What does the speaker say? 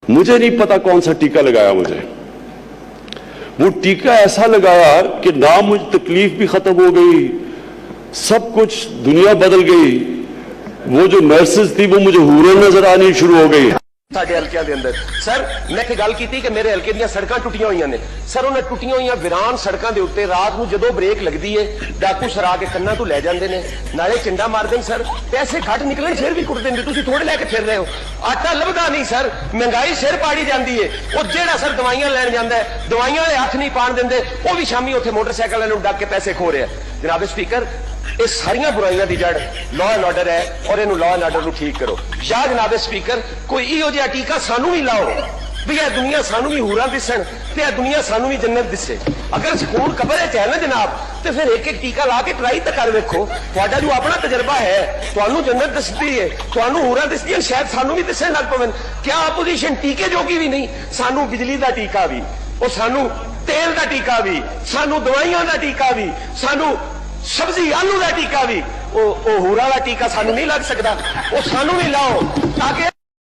मुझे नहीं पता कौन सा टीका लगाया मुझे। वो टीका ऐसा लगाया कि ना मुझे तकलीफ भी खत्म हो गई, सब कुछ दुनिया बदल गई। वो जो नर्सेज थी वो मुझे हूरें नजर आनी शुरू हो गई। ਸਾਡੇ ਹਲਕਿਆਂ ਦੇ ਅੰਦਰ ਸਰ ਮੈਂ ਇੱਕ ਗੱਲ ਕੀਤੀ ਕਿ ਮੇਰੇ ਹਲਕੇ ਦੀਆਂ ਸੜਕਾਂ ਟੁੱਟੀਆਂ ਹੋਈਆਂ ਨੇ ਸਰ। ਉਹਨਾਂ ਟੁੱਟੀਆਂ ਹੋਈਆਂ ਵਿਰਾਨ ਸੜਕਾਂ ਦੇ ਉੱਤੇ ਰਾਤ ਨੂੰ ਜਦੋਂ ਬ੍ਰੇਕ ਲੱਗਦੀ ਏ ਡਾਕੂ ਸਰਾ ਕੇ ਕੰਨਾਂ ਤੋਂ ਲੈ ਜਾਂਦੇ ਨੇ, ਨਾਲੇ ਚਿੰਡਾ ਮਾਰਦੇ ਨੇ ਸਰ। ਪੈਸੇ ਘੱਟ ਨਿਕਲਣ ਫਿਰ ਵੀ ਕੁੱਟਦੇ ਨੇ, ਤੁਸੀਂ ਥੋੜੇ ਲੈ ਕੇ ਫਿਰ ਰਹੇ ਹੋ। ਆਟਾ ਲੱਭਦਾ ਨਹੀਂ ਸਰ, ਮਹਿੰਗਾਈ ਸਿਰ ਪਾੜੀ ਜਾਂਦੀ ਏ। ਉਹ ਜਿਹੜਾ ਸਰ ਦਵਾਈਆਂ ਲੈਣ ਜਾਂਦਾ ਹੈ, ਦਵਾਈਆਂ ਵਾਲੇ ਹੱਥ ਨਹੀਂ ਪਾਣ ਦਿੰਦੇ, ਉਹ ਵੀ ਸ਼ਾਮੀ ਉੱਥੇ ਮੋਟਰਸਾਈਕਲ ਵਾਲੇ ਨੂੰ ਡੱਕ ਕੇ ਪੈਸੇ ਖੋ ਰਿਹਾ। ਜਨਾਬ ਸਪੀਕਰ, ਇਹ ਸਾਰੀਆਂ ਬੁਰਾਈਆਂ ਦੀ ਜੜ ਲਾਅ ਐਂਡ ਆਰਡਰ ਹੈ ਔਰ ਇਹਨੂੰ ਲਾਅ ਐਂਡ ਆਰਡਰ ਨੂੰ ਠੀਕ ਕਰੋ। ਜਾਂ ਜਨਾਬ ਸਪੀਕਰ ਕੋਈ ਇਹੋ ਜਿਹਾ ਟੀਕਾ ਸਾਨੂੰ ਵੀ ਲਾਓ ਵੀ ਇਹ ਦੁਨੀਆ ਸਾਨੂੰ ਵੀ ਹੂਰਾਂ ਦਿਸਣ ਤੇ ਇਹ ਦੁਨੀਆ ਸਾਨੂੰ ਵੀ ਜੰਨਤ ਦਿਸੇ। ਅਗਰ ਸਕੂਨ ਕਬਰ ਹੈ ਚਾਹੇ ਨਾ ਜਨਾਬ ਤੇ ਫਿਰ ਇੱਕ ਇੱਕ ਟੀਕਾ ਲਾ ਕੇ ਟਰਾਈ ਤਾਂ ਕਰ ਵੇਖੋ। ਤੁਹਾਡਾ ਜੋ ਆਪਣਾ ਤਜਰਬਾ ਹੈ, ਤੁਹਾਨੂੰ ਜੰਨਤ ਦਿਸਦੀ ਹੈ, ਤੁਹਾਨੂੰ ਹੂਰਾਂ ਦਿਸਦੀਆਂ, ਸ਼ਾਇਦ ਸਾਨੂੰ ਵੀ ਦਿਸਣ ਲੱਗ ਪਵਨ। ਕਿਆ ਆਪੋਜੀਸ਼ਨ ਟੀਕੇ ਜੋਗੀ ਵੀ ਨਹੀਂ, ਸਾਨੂੰ ਬਿਜਲੀ ਦਾ ਟੀਕਾ ਵੀ, ਉਹ ਸਾਨੂੰ ਤੇਲ ਦਾ ਟੀਕਾ ਵੀ, ਸਾਨੂੰ ਦਵਾਈਆਂ ਦਾ ਟੀਕਾ ਵੀ, ਸਾਨੂੰ ਸਬਜ਼ੀ ਆਲੂ ਦਾ ਟੀਕਾ ਵੀ, ਉਹ ਹੂਰਾਂ ਦਾ ਟੀਕਾ ਸਾਨੂੰ ਨਹੀਂ ਲੱਗ ਸਕਦਾ। ਉਹ ਸਾਨੂੰ ਵੀ ਲਾਓ ਤਾਂ ਕਿ